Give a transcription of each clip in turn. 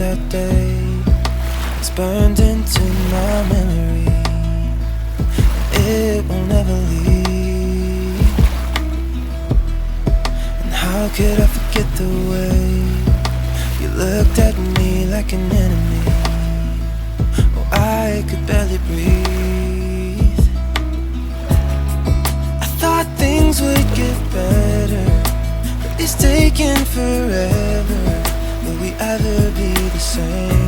that day. It's burned into my memory, it will never leave. And how could I forget the way you looked at me like an enemy? Oh, I could barely breathe. I thought things would get better, but it's taken forever. Will we ever be the same?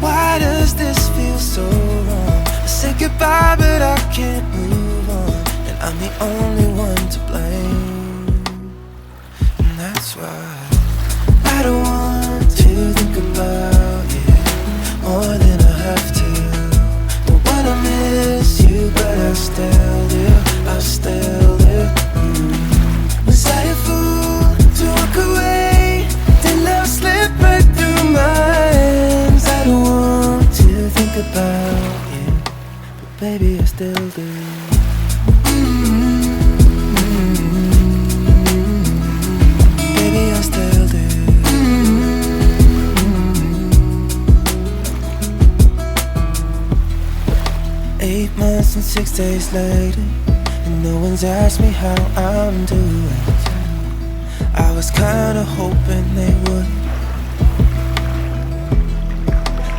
Why does this feel so wrong? I said goodbye but I can't move on, and I'm the only one to blame. And that's why I don't want to think about you more than I have to. Don't wanna miss you but I still do, I still do. Was I a fool to walk away? Did love slip right through my hands? I don't want to think about you, but baby I still do. Baby I still do. 8 months and 6 days later, and no one's asked me how I'm doing. I was kinda hoping they would.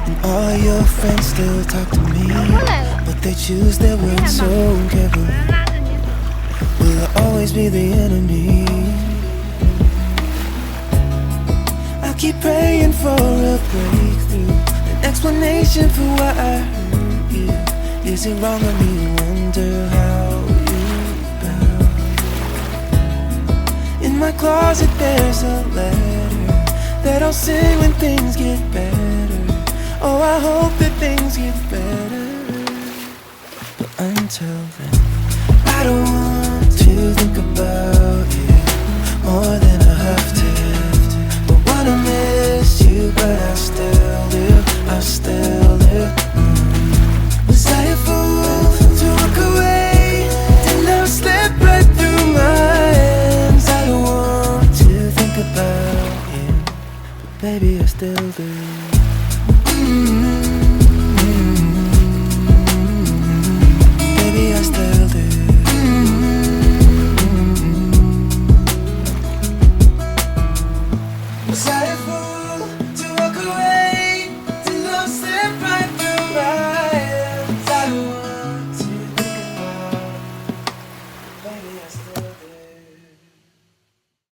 And all your friends still talk to me, but they choose their words so carefully. Will I always be the enemy? I keep praying for a breakthrough, an explanation for why I hurt you. Is it wrong of me to wonder how you felt? In my closet there's a letter that I'll sing when things get better. Oh, I hope that things get better. But until then, I don't want to think about you more than I have to. Don't wanna miss you, but I still do, I still do. Was I a fool to walk away? Did love slip right through my hands? I don't want to think about you, but baby I still do.